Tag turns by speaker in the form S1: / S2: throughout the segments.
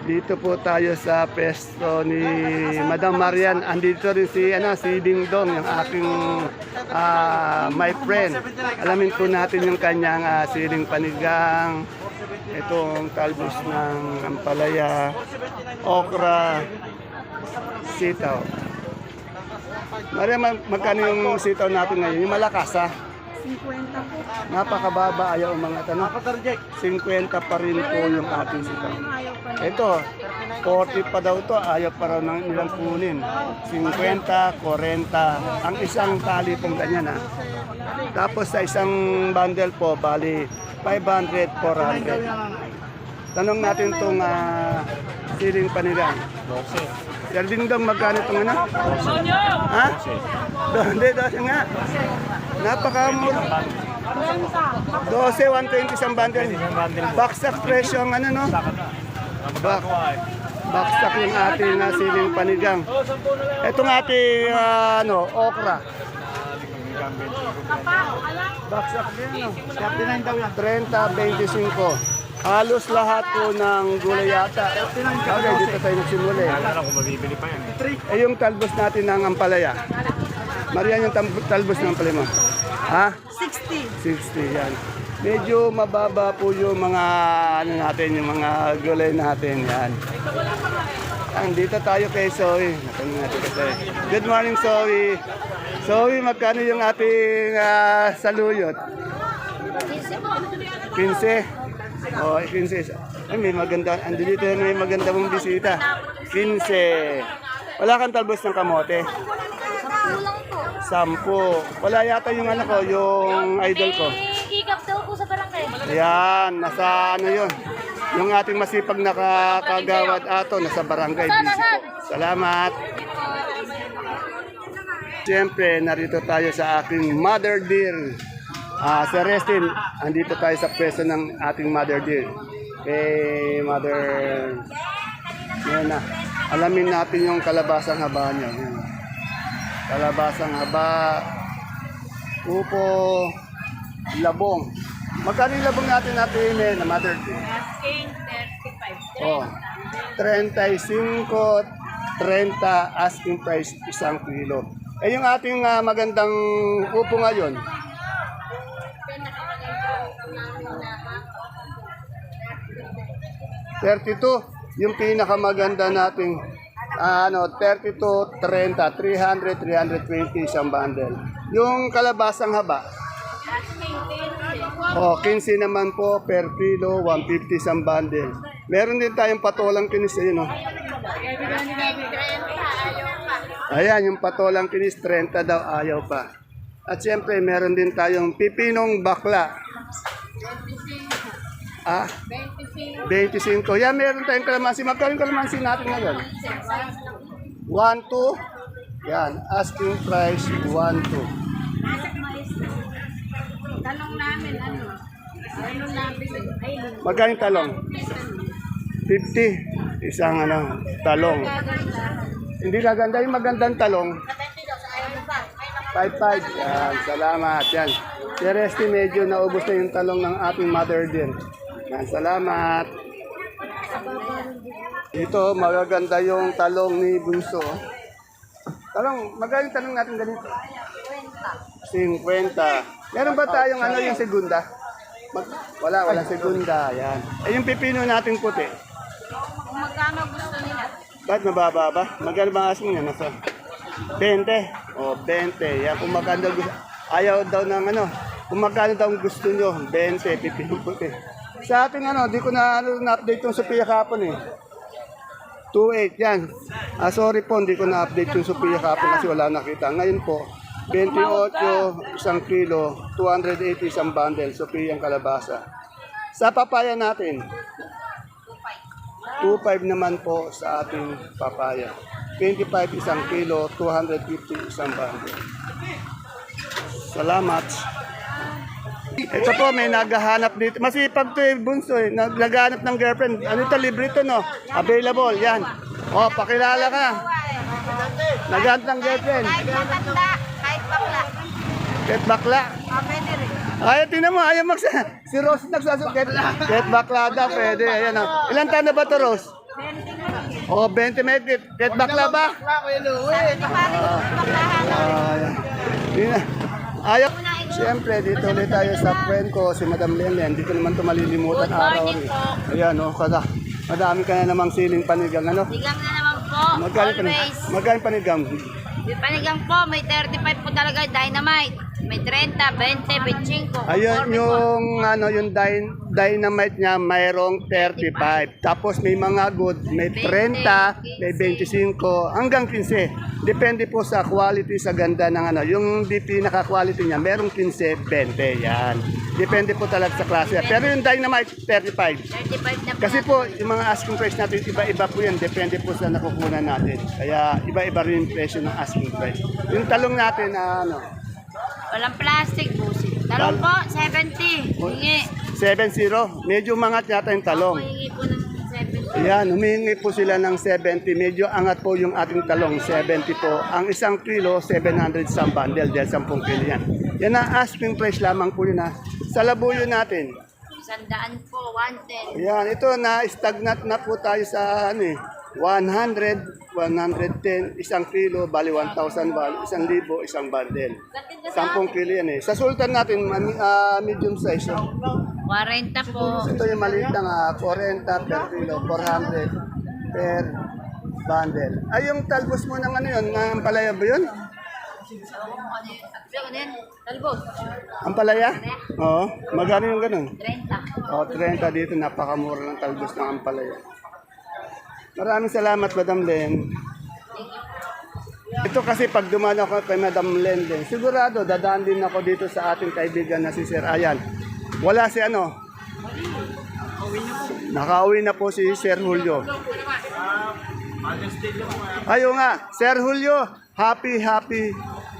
S1: Dito po tayo sa pesto ni Madam Marian. Andito rin si Ding Dong, yung aking my friend. Alamin po natin yung kanyang siling panigang, itong talbos ng ampalaya, okra, sitaw. Maria, magkano yung sitaw natin ngayon? Yung malakas, ha?
S2: 50 po.
S1: Napakababa, ayaw mga tanong. 50 pa rin po yung ating sitaw.
S2: Ayaw pa na.
S1: Ito, 40 pa daw to, ayaw pa raw nilang kunin. 50, 40, ang isang tali pong ganyan, ha. Tapos sa isang bundle po, bali 500, 400. Tanong natin itong siling panigang. Sir Dingdong, magkano itong ano? Ha? Hindi, 12 nga. Napakamura. 12, 120 isang bundle. Baksak presyo ang ano, no? Baksak yung ating siling panigang. Itong ating okra. Baksak din, no? 39 daw yan. 30, 25. Halos lahat po ng gulay yata. Okay, dito tayo nagsimula eh.
S3: Alam ko mabibili pa yan.
S1: Eh yung talbos natin ng ampalaya. Marian, yung talbos ng ampalaya mo. Ha?
S2: 60.
S1: 60 yan. Medyo mababa po yung mga natin, yung mga gulay natin yan. Dito tayo kay Zoe. Good morning, Zoe. Zoe, magkano yung ating saluyot? 15. Oh, 15. Ay, may maganda. Andito may maganda mong bisita. 15. Wala kang talbos ng kamote? 10. Wala yata yung ano ko, yung idol ko.
S2: Hikap daw po sa barangay.
S1: Ayan, nasa ano yun. Yung ating masipag nakakagawad ato, nasa barangay. Salamat. Siyempre, narito tayo sa aking mother dear. Sir Restin, andito tayo sa pwesto ng ating mother dear. Kay mother, yan na. Alamin natin yung kalabasang haba niya. Yan. Kalabasang haba, upo, labong. Magkano yung labong natin na mother dear?
S2: Asking 35.
S1: Oh, 35, 30 asking price isang kilo. Eh yung ating magandang upo ngayon, 32, yung pinakamaganda nating 32, 30, 300, 320 isang bundle. Yung kalabasang haba, 15 naman po per kilo, 150 isang bundle. Meron din tayong patolang kinis, no? Ayan, yung patolang kinis, 30 daw, ayaw pa. At siyempre, meron din tayong pipinong bakla. 25. Yan, meron tayong kalamansi. Magkano yung kalamansi natin ngayon? 1, 2. Yan, asking price 1, 2.
S2: Tanong namin, ano namin,
S1: Magkano yung talong? 50. Isang talong. Hindi kaganda yung magandang talong. 5-5. Yan, salamat. Yan. Si Resty, medyo naubos na yung talong ng ating mother din. Yan, salamat. Dito, magaganda yung talong ni Bunso. Talong, magkano yung talong natin ganito? 50. Meron ba tayong yung segunda? Wala segunda. Yan. Eh, yung pipino natin puti.
S2: kung magkano gusto nila.
S1: Bakit mababa ba? Magkano ba ang asking niya? Nasa 20. O, 20. Yan, kung magkano gusto. Ayaw daw ng kung magkano daw gusto nyo, 20, pipino puti. Sa ating di ko na-update yung Sophia kapon eh. 2.8 yan. Sorry po, hindi ko na-update yung Sophia kapon kasi wala nakita. Ngayon po, 28 isang kilo, 280 isang bundle, Sophia ang kalabasa. Sa papaya natin, 2.5 naman po sa ating papaya. 25 isang kilo, 250 isang bundle. Salamat. Ito po, may naghahanap dito. Masipag to Bunso eh. Naghahanap ng girlfriend. Ano ito, libre ito, no? Available, yan. O, pakilala ka. Naghahanap ng girlfriend.
S2: Kahit matanda, kahit bakla.
S1: Kahit bakla.
S2: Pwede rin.
S1: Ay, tingnan mo, si Rose nagsasukit. Kahit bakla daw, pwede. Ayan, o. Ilan taon na ba ito, Rose? O, 20 may kahit bakla ba? Ayan. Yun na. Ayaw. Siyempre, dito ulit tayo sa friend ko, si Madam Lenlen. Dito naman ito malilimutan araw. Ayan, o, madami ka na namang siling panigang, ano?
S2: Sigang na naman po. Always.
S1: Magkano panigang?
S2: Yung panigang po, may 35 po talaga dynamite. May 30, 20, 25.
S1: Ayun, yung, yung dynamite niya, mayroong 35. Tapos may mga good, may 30, may 25, hanggang 15. Depende po sa quality, sa ganda ng ano. Yung di pinaka-quality niya, mayroong 15, 20. Yan. Depende po talaga sa klase. Pero yung dynamite, 35.
S2: 35 na po.
S1: Kasi po, yung mga asking price natin, iba-iba po yan. Depende po sa nakukunan natin. Kaya, iba-iba rin yung presyo ng asking price. Yung talong natin,
S2: Walang plastic, busi. Talong po, 70. Hingi.
S1: 7-0. Medyo mangat yata yung talong.
S2: Ako hingi po ng 70.
S1: Ayan, humihingi po sila ng 70. Medyo angat po yung ating talong, 70 po. Ang isang kilo, 700 sa bundle, dahil 10 kilo yan. Yan ang asking price lamang po yun ha. Sa labuyo natin.
S2: 100 po, 110.
S1: Ayan, ito na-stagnant na po tayo sa 100, 110, isang kilo, bali 1,000, bali 1,000, isang bundle. 10 kilo yan eh. Sa sultan natin, medium size.
S2: 40 po.
S1: Ito yung maliit na 40 per kilo, 400 per bundle. Ay, yung talbos mo ng ano yun, ng palaya ba yun?
S2: Ano yan? Talbos.
S1: Ang palaya? Oo. Magkano yung ganun?
S2: 30.
S1: O, 30 dito, napakamura ng talbos ng ampalaya. Maraming salamat, Madam Len. Ito kasi pag dumaan ako kay Madam Len din, sigurado dadaan din ako dito sa ating kaibigan na si Sir Ayan. Wala si nakauwi na po si Sir Julio. Ayo nga, Sir Julio, happy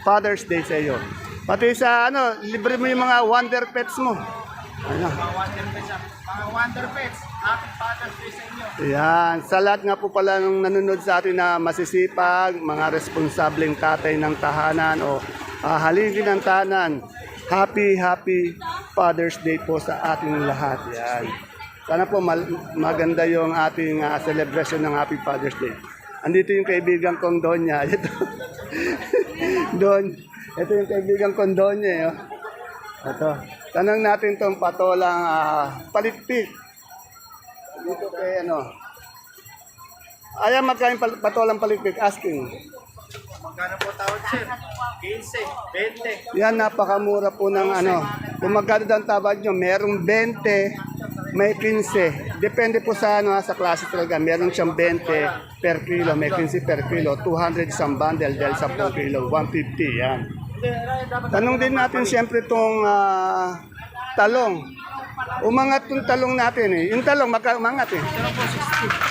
S1: Father's Day sa iyo. Pati sa libre mo yung mga Wonder Pets mo. Ano?
S3: Mga Wonder Pets, happy Father's Day sa inyo.
S1: Yan, sa lahat nga po pala nung nanonood sa atin na masisipag, mga responsableng tatay ng tahanan o haligi ng tahanan. Happy Father's Day po sa ating lahat. Yan. Sana po maganda yung ating celebration ng Happy Father's Day. Andito yung kaibigan kong Donya. Ito. Ito yung kaibigan kong Donya. Ito. Tanong natin tong patolang palitpik. Dito kay Ayan, magkain patolang palitpik. Asking.
S3: Magkano po tawad, sir? 15, 20.
S1: Yan, napakamura po ng Kung magkano daw ang tabad nyo, merong 20, may 15. Depende po sa sa klase talaga. Meron siyang 20 per kilo, may 15 per kilo, 200 isang bundle dahil sa 10 kilo, 150 yan. Tanong din natin siyempre itong talong. Umangat yung talong natin eh. Yung talong, umangat eh.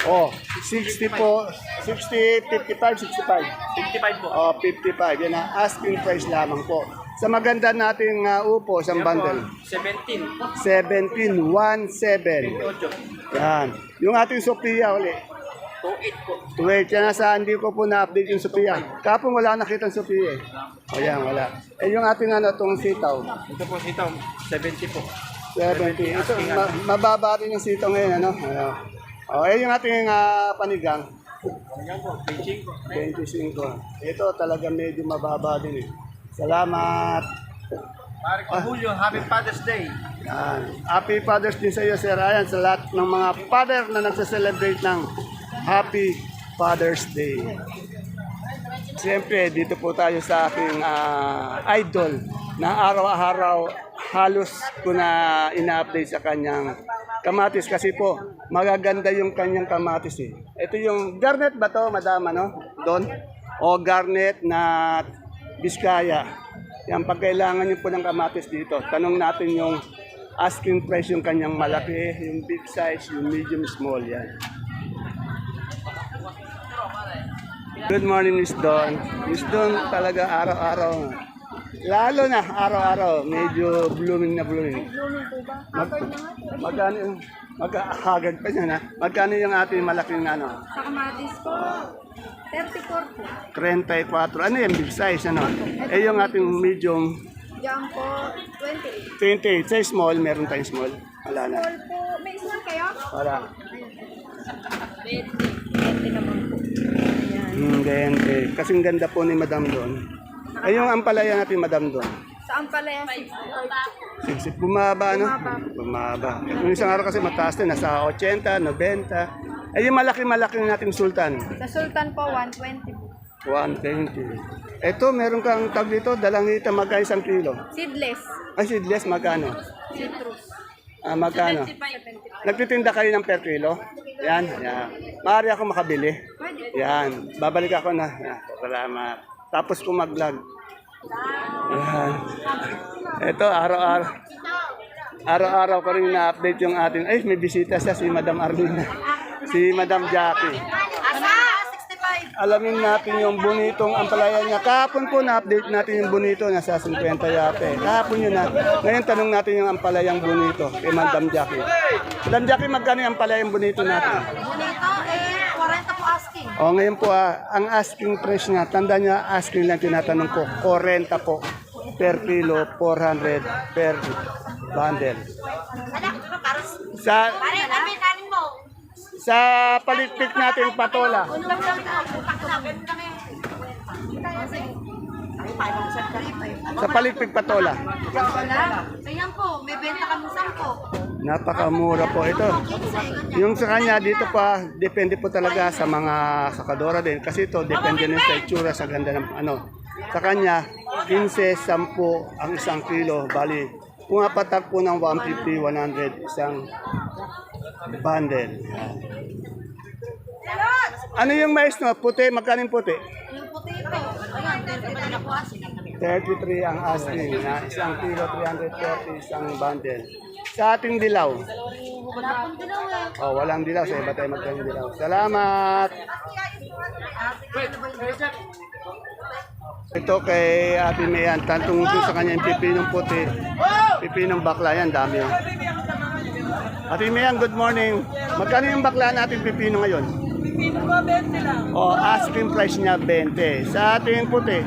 S1: Oh, 60 po. 60, 55, 65.
S3: 55 po.
S1: Oh, 55. Yan ang asking price lamang po. Sa maganda nating upo, isang bundle.
S3: 17.
S1: 17, 17.
S3: 8.
S1: Yan. Yung ating Sophia uli.
S3: 28 po.
S1: 28. Yan nasa hindi ko po na-update yung Sophia. Kapong wala nakita yung Sophia eh. O yan, wala. Eh yung ating itong sitaw.
S3: Ito po sitaw, 70 po.
S1: 70. Ito, mababa rin yung sitaw ngayon, O, yung ating panigang.
S3: Ayan po, 25.
S1: 25. Ito talaga medyo mababa din eh. Salamat.
S3: Marco Julio, Happy Father's Day.
S1: Yan. Happy Father's Day sa iyo, Sir Ryan, sa lahat ng mga father na nagsa-celebrate ng Happy Father's Day. Siyempre, dito po tayo sa aking idol na araw-araw halos ko na ina-update sa kanyang kamatis kasi po magaganda yung kanyang kamatis eh. Ito yung garnet ba to, madam, Don? O garnet na Biskaya. Yan, pag kailangan nyo po ng kamatis dito, tanong natin yung asking price yung kanyang malaki, yung big size, yung medium small, yan. Good morning, Miss Don. Miss Don talaga araw-araw. Lalo na araw-araw, medyo blooming na blooming. Magkano yung magkahagad pa niya na? Magkano yung ating malaking
S2: Sa kamatis po, 34 po.
S1: 34. Ano yung big size, Eh yung ating medium,
S2: Diyan po, 28.
S1: 28. Sa small, meron tayong small. Wala na.
S2: Small po, may small kayo?
S1: Wala.
S2: 20 naman po. Ayan.
S1: 20. Kasing ganda po ni Madam doon. Ay, yung ampalaya natin, Madam doon.
S2: Saan pala yan? 65.
S1: Sigsik, bumaba, no? Bumaba. Yung isang araw kasi mataas na, nasa 80, 90. Ay, yung malaki-malaki nating sultan.
S2: Sa Sultan po, 120 po.
S1: 120. Ito, meron kang tag dito, dalangita, magkano isang kilo?
S2: Seedless.
S1: Ay, seedless, magkano?
S2: Citrus.
S1: Magkano?
S2: 75.
S1: Nagtitinda kayo ng per kilo? Yan, yan. Maaari ako makabili. Yan, babalik ako na. Yan, salamat. Tapos ko mag-vlog. Yan. Ito, araw-araw. Araw-araw ko rin na-update yung ating, ay, may bisita siya, si Madam Arlina. Si Madam Jackie. Alamin natin yung bonitong ampalaya niya. Kahapon po na-update natin yung bonito, nasa 50 yate. Kahapon yun na. Ngayon tanong natin yung ampalayang bonito kay Madam Jackie. Madam Jackie, magkano yung ampalayang bonito natin?
S2: Bonito, 40 po asking.
S1: O ngayon po, ang asking price niya, tanda niya, asking lang tinatanong ko, 40 po per kilo, 400 per bundle. Sa palikpik natin patola. Sa palikpik patola.
S2: Ayan po, may benta kami 10.
S1: Napakamura po ito. Yung sa kanya dito pa, depende po talaga sa mga sakadora din. Kasi ito, depende din sa itsura, sa ganda ng ano. Sa kanya, 15, 10 ang isang kilo. Bali, pumapatak po ng 150, 100 isang bundle. Yan. Ano yung mais no? Puti, magkano yung puti?
S2: Yung puti ito, ayan, 33 po asking.
S1: 33 ang asking na isang kilo, 330 isang bundle. Sa ating dilaw.
S2: Wala pong dilaw eh.
S1: Oh, walang dilaw. Sa iba tayo magkano dilaw. Salamat! Ito kay Ate Mayan, tantong sa kanya yung pipinong puti, pipinong bakla yan, dami yun. Ate Mayan, good morning. Magkano yung bakla natin pipino ngayon?
S4: Pipino ko, 20 lang.
S1: O, asking price niya 20. Sa ating puti,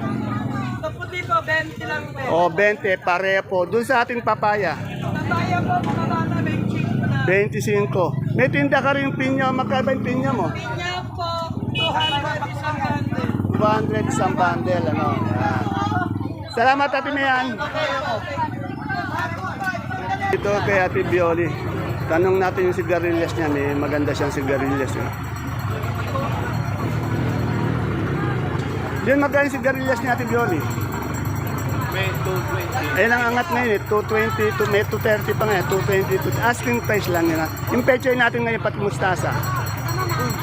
S4: Sa puti ko, 20 lang.
S1: o 20, pareho po. Doon sa ating papaya,
S4: Tataya po, mga bata, 25 na.
S1: 25. May tinda ka rin yung pinya, magkano ba yung pinya mo?
S4: Pinya po, 200 isang gante.
S1: 200 isang bundle, ano. Yan. Salamat, Ate Mayan. Ito kay Ate Bioli. Tanong natin yung sigarilyas niya. May maganda siyang sigarilyas. Diyan magkano yung sigarilyas ni Ate Bioli?
S3: May 220.
S1: Eh, ang angat na yun eh. 220 to may 230 pa nga. 220 to asking price lang yun. Yung pechay natin ngayon pati mustasa.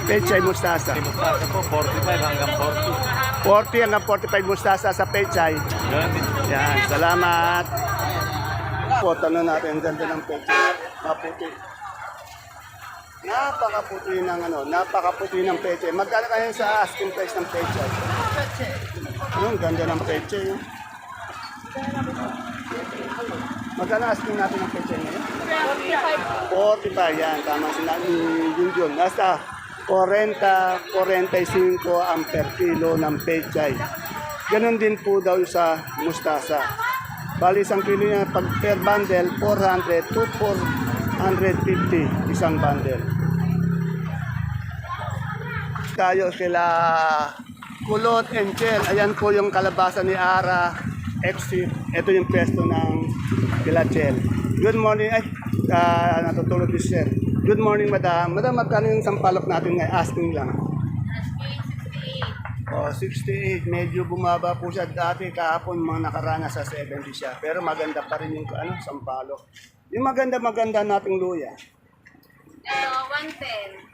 S1: Pechay mustasa.
S3: Mustasa po, 45 hanggang 40.
S1: 40 hanggang 45 mustasa sa pechay. Yan, salamat. Po, tanong natin, ang ganda ng pechay. Maputi. Napakaputi ng ano, napakaputi ng pechay. Magkano kayo sa asking price ng pechay? Ang ganda ng pechay. Magkano asking natin ng pechay ngayon? 45. Yan, tama sila ni Junjun. Nasa 40, 45 ang per kilo ng pechay. Ganon din po daw sa mustasa. Bali, isang kilo niya pag per bundle, 400 to 450 isang bundle. Tayo sila Kulot and Chel. Ayan po yung kalabasa ni Ara Exit. Ito yung pwesto ng kila Chel. Good morning. Ay, natutulog si Sir. Good morning, Madam. Madam, magkano yung sampalok natin ngayon? Asking lang. Oh, 68. Medyo bumaba po siya dati. Kahapon mga nakarana sa 70 siya. Pero maganda pa rin yung ano, sampalok. Yung maganda nating luya.
S2: Ito,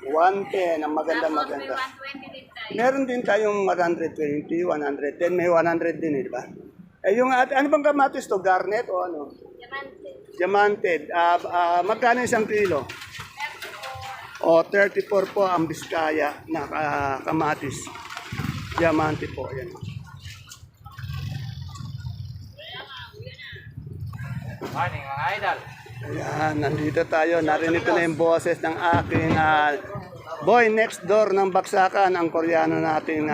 S2: 110.
S1: 110. Ang maganda.
S2: Tapos may 120 din tayo.
S1: Meron din tayong 120, 110. May 100 din, eh, di ba? Eh, yung, ano bang kamatis to? Garnet o ano?
S2: Diamante.
S1: Diamanted. Magkano isang kilo? O, 34 po ang Biskaya na kamatis. Diamante po. Ayan.
S3: Morning, mga idol.
S1: Ayan, nandito tayo. Narinig ko na yung boses ng aking boy next door ng Baksakan, ang Koreano nating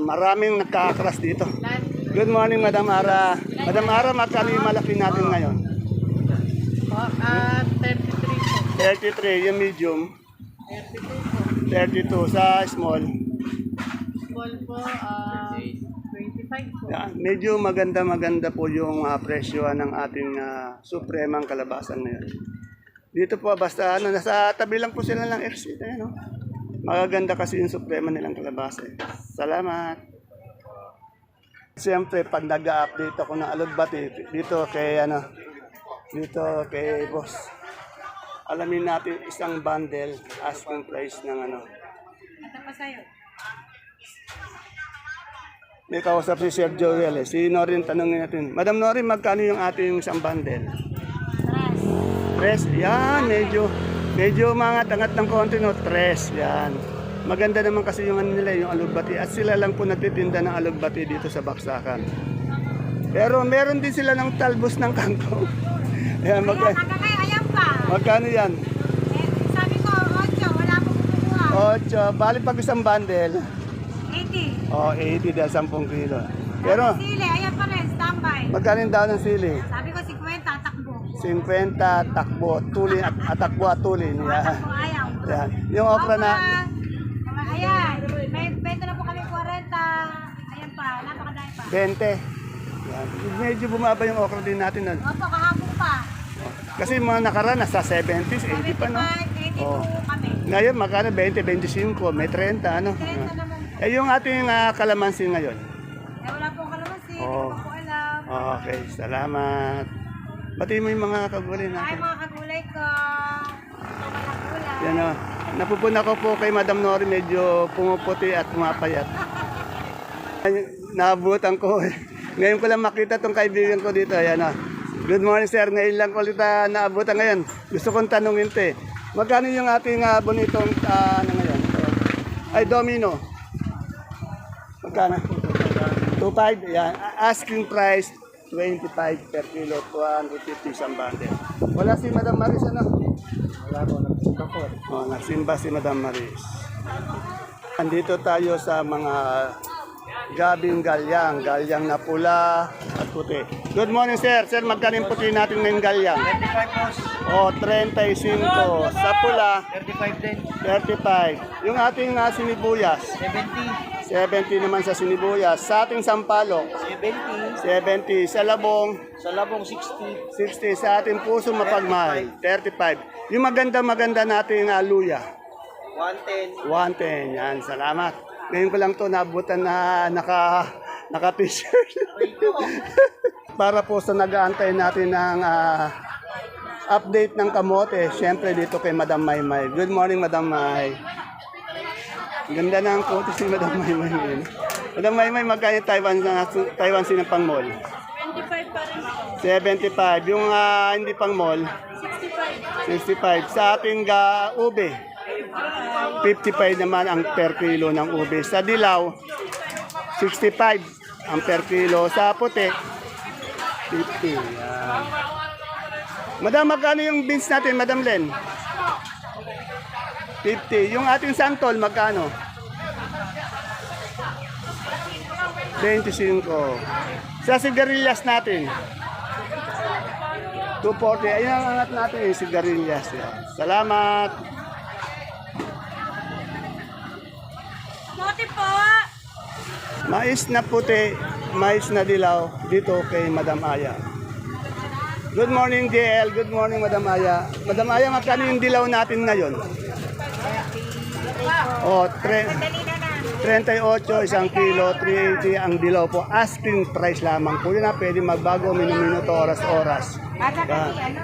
S1: maraming nagkakras dito. Good morning, Madam Ara. Madam Ara, magkano yung malaki natin ngayon?
S4: 33 po.
S1: 33, yung medium. 32 sa small.
S4: Ball po, 25 po.
S1: Yan. Medyo maganda po yung presyo ng ating supremang kalabasan ngayon. Dito po, basta nasa tabi lang po sila ng exit. Ayan, no? Magaganda kasi yung suprema nilang kalabasa. Salamat. Siyempre, pag nag-update ako ng alugbati, dito kay boss. Alamin natin isang bundle, asking price ng
S4: Ito pa sa'yo.
S1: May kausap si Sir Joel eh. Si Norin, tanongin natin. Madam Norin, magkano yung ating isang bundle? Tres. Yan, medyo mga tangat ng konti, no? Tres, yan. Maganda naman kasi yung nila, yung alugbati. At sila lang po nagtitinda ng alugbati dito sa Baksakan. Pero meron din sila ng talbos ng kangkong. Ayan,
S2: Ayan pa.
S1: magkano yan?
S2: Sabi ko, 8, wala akong kukuha.
S1: 8. Bali pag isang bundle.
S2: 80.
S1: 80 dahil 10 kilo. Pero,
S2: Sili, ayan pa rin, standby.
S1: magkano yung daw ng sili?
S2: Sabi ko 50, takbo.
S1: 50, takbo, tuli, at takbo at tuli. Yan.
S2: Ayaw.
S1: Yan. Yung okra na,
S2: Ayan, may benta na po kami 40. Ayan pa, napakadami pa.
S1: 20. Yan. Medyo bumaba yung okra din natin. Nun.
S2: Opo, kahapon pa.
S1: Kasi mga nakaraan, nasa 70s, 80 pa, no?
S2: 75, 82
S1: Oh.
S2: kami.
S1: Ngayon, magkano? 20, 25, may 30, ano?
S2: 30 naman.
S1: Yung ating kalamansi ngayon.
S2: Wala pong kalamansi,
S1: Oh.
S2: hindi ko po alam.
S1: Okay, salamat. Pati mo yung mga kagulay
S2: Ay,
S1: natin.
S2: mga kagulay ko. Ito mga gulay.
S1: Yan o. Napupuna ko po kay Madam Nori, medyo pumuputi at pumapayat. Ay, naabutan ko. Ngayon ko lang makita tong kaibigan ko dito. Ayan o. Good morning sir. Ngayon lang ko ulit naabutan ngayon. Gusto kong tanungin te. Magkano yung ating bonitong ngayon? Ay, domino. Magkano? 2.5. Yan. Asking price, 25 per kilo, 250 isang bundle. Wala si Madam Maris, ano? Wala po, nagsimba po. Oh, nagsimba si Madam Maris. Andito tayo sa mga gabing galyang na pula at puti. Good morning, sir. Sir, magkano yung puti natin ngayong galyang?
S3: 35 boss.
S1: O, 35. Sa pula,
S3: 35 din.
S1: 35. Yung ating sinibuyas,
S3: 70.
S1: 70 naman sa sinibuyas. Sa ating sampalok,
S3: 70.
S1: 70. Sa labong,
S3: Sa labong 60.
S1: 60. Sa ating puso mapagmahal, 35. Yung maganda nating luya,
S3: 110.
S1: 110. Yan, salamat. Ngayon ko lang to nabutan na naka-t-shirt. Para po sa nag-aantay natin ng update ng kamote, syempre dito kay Madam Maymay. Good morning, Madam May. Ganda na ang kote si Madam Maymay ngayon. Madam Maymay, magkano Taiwan sinapang mall?
S4: 25 pa rin po.
S1: 75. Yung hindi pang mall, 65. Sa ating ube, 55 naman ang per kilo ng ube. Sa dilaw, 65 ang per kilo. Sa puti, 50. Yan. Madam, magkano yung beans natin, Madam Len? 50. Yung ating santol, magkano? 25. Sa sigarilyas natin, 240. Ayun ang angat natin yung sigarilyas. Yan. Salamat.
S2: Mote po.
S1: Mais na puti, mais na dilaw dito kay Madam Aya. Good morning, JL. Good morning, Madam Aya. Madam Aya, magkano yung dilaw natin ngayon? Oh, 38, isang kilo, 380 ang dilaw po. Asking price lamang po yun na pwede magbago minuto, oras-oras.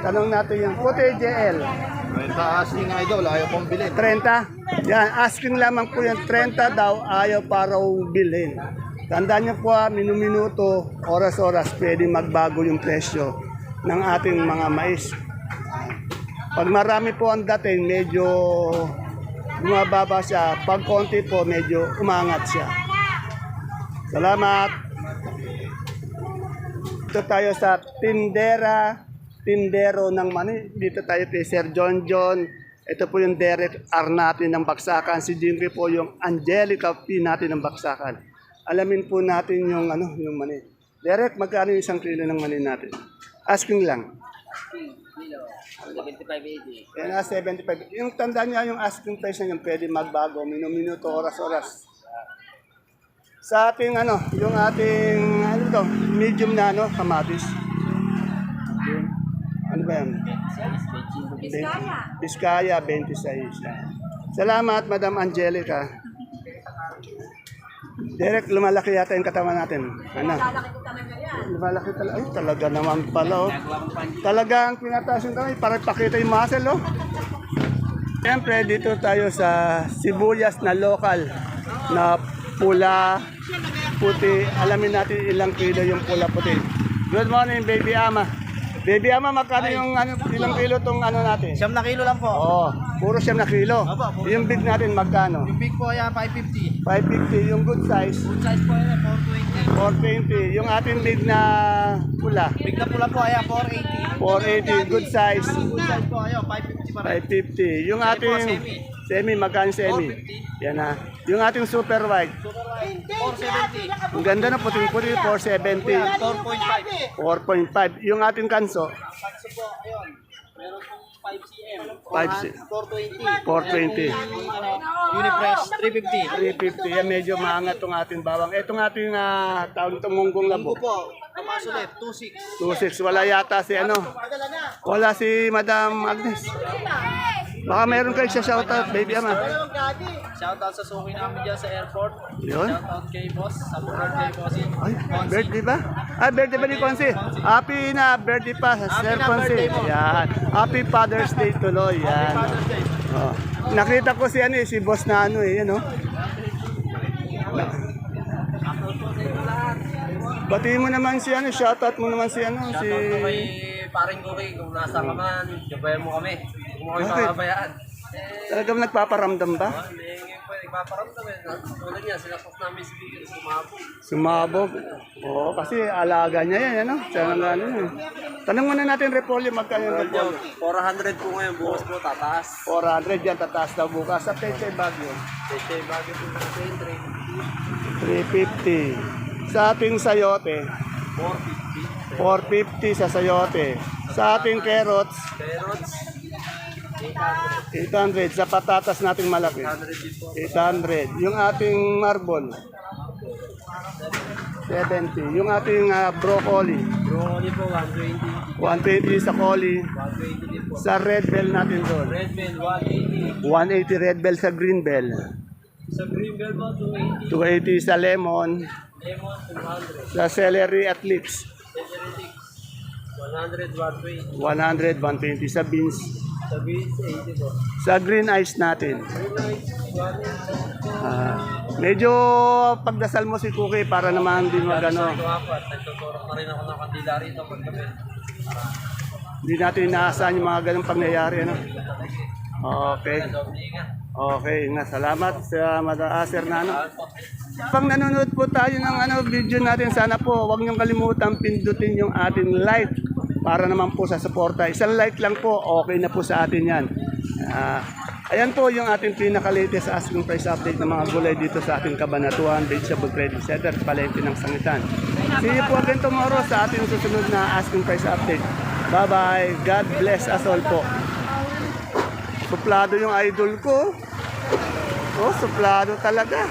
S1: Tanong natin yung puti, JL.
S3: Sa asking idol, ayaw pong bilhin.
S1: 30? Yan, asking lamang po yung 30 daw, ayaw para bilhin. Tandaan niyo po, minuto, oras-oras, pwede magbago yung presyo ng ating mga mais. Pag marami po ang dating, medyo bumababa siya. Pag konti po, medyo umangat siya. Salamat. Ito tayo sa tindero ng mani. Dito tayo kay Sir John John. Ito po yung Derek R natin ng Baksakan. Si Jimmy po yung Angelica P natin ng Baksakan. Alamin po natin yung yung mani. Derek, magkano yung isang kilo ng mani natin? Asking lang. Yan na, 75. Yung tanda niya, yung asking price na yung pwede magbago, minuto, oras-oras. Sa ating yung ating, medium na kamatis. Yun. Ano ba yan? Biskaya, 26. Salamat, Madam Angelica. Derek, lumalaki yata yung katawan natin. Lumalaki talaga. Ay, talaga naman pala. Oh. Talagang pinataas yung kamay para pakita yung muscle. Oh. Siyempre, dito tayo sa sibuyas na local na pula, puti. Alamin natin ilang kilo yung pula puti. Good morning, baby ama. Baby ama, magkano yung ilang kilo tong natin?
S3: 7 na kilo lang po.
S1: Oo, puro 7 na kilo. Yung big natin, magkano?
S3: Yung big po yan, 550.
S1: 550. Yung good size,
S3: Good size po yan, 420.
S1: 420. Yung ating big na pula,
S3: Big na pula po ayan, 480.
S1: 480. Good size,
S3: Good size po ayan, 550 pa rin.
S1: 550. Yung ating semi, magkano semi? Yan na. Yung ating super wide,
S3: 470.
S1: ang ganda na puting-puti, 470.
S3: 4.5.
S1: 4.5. Yung ating kanso,
S3: Kanso po, ayun. Meron pong 5 cm.
S1: 420.
S3: 420. Unipress, 350.
S1: 350. Yan medyo maangat tong ating bawang. Itong ating taon itong munggong labo.
S3: Munggo po, tamas ulit, 2.6.
S1: 2.6. Wala yata si Wala si Madam Agnes. Baka meron kayo sa shoutout, baby ama.
S3: Shoutout sa suki namin dyan sa airport.
S1: Yun.
S3: Shoutout kay boss. Happy birthday, bossing.
S1: Ay, birthday ba? Ay, birthday ba ni Consi? Happy na birthday pa, Sir
S3: na
S1: Consi.
S3: birthday mo.
S1: Yan. Happy Father's Day tuloy. Yan.
S3: Father's Day.
S1: Oh. Nakita ko si si boss na yan oh. Batiin mo naman si shoutout mo naman si si
S3: Paring Cookie, kung nasa ka man, gabayan mo kami. Kung mo kami
S1: Bakit?
S3: papabayaan.
S1: talagang nagpaparamdam ba?
S3: Ngayon po, nagpaparamdam eh. Tulad niya, sinasok namin si Bigel, sumabog.
S1: Sumabog. Oo, kasi alaga niya yan, Siya nang gano'n. Tanong muna natin repolyo, magkano yung repolyo?
S3: 400 po ngayon, bukas po, tataas.
S1: 400 yan, tataas daw bukas. Sa Peche Bagyo,
S3: Peche, bagay po sa
S1: 350. Sa ating sayote,
S3: 450.
S1: 450 sa sayote. Sa ating carrots,
S3: Carrots,
S1: 800. Sa patatas nating malaki,
S3: 100 din po.
S1: 800. Yung ating marbol, 70. Yung ating broccoli,
S3: Broccoli po, 120.
S1: 120 sa coli.
S3: 120 din po.
S1: Sa red bell natin doon,
S3: Red Bell, 180.
S1: 180 red bell sa green bell.
S3: Sa Green Bell po, 280.
S1: 280 sa lemon.
S3: Lemon, 200.
S1: Sa celery at leeks,
S3: Celery, 100, 120.
S1: 100, 120 sa beans.
S3: Sa beans, 80 po.
S1: Sa green ice natin,
S3: Green Lights, 180.
S1: medyo pagdasal mo si Cookie para naman din magano.
S3: Ito ako at nagtuturo na rin ako ng kandila rito paggabi.
S1: Hindi natin inaasahan yung mga ganong pangyayari. Okay. Okay, salamat sa Madaasir na Pang nanonood po tayo ng video natin, sana po huwag niyong kalimutan pindutin yung ating like para naman po sa suporta. Isang like lang po, okay na po sa atin yan. Ayan po yung ating pinaka-latest asking price update ng mga gulay dito sa ating Cabanatuan Vegetable Trading Center, Palengke ng Sangitan. See you po again tomorrow sa ating susunod na asking price update. Bye-bye. God bless us all po. Suplado yung idol ko. Oh, suplado talaga.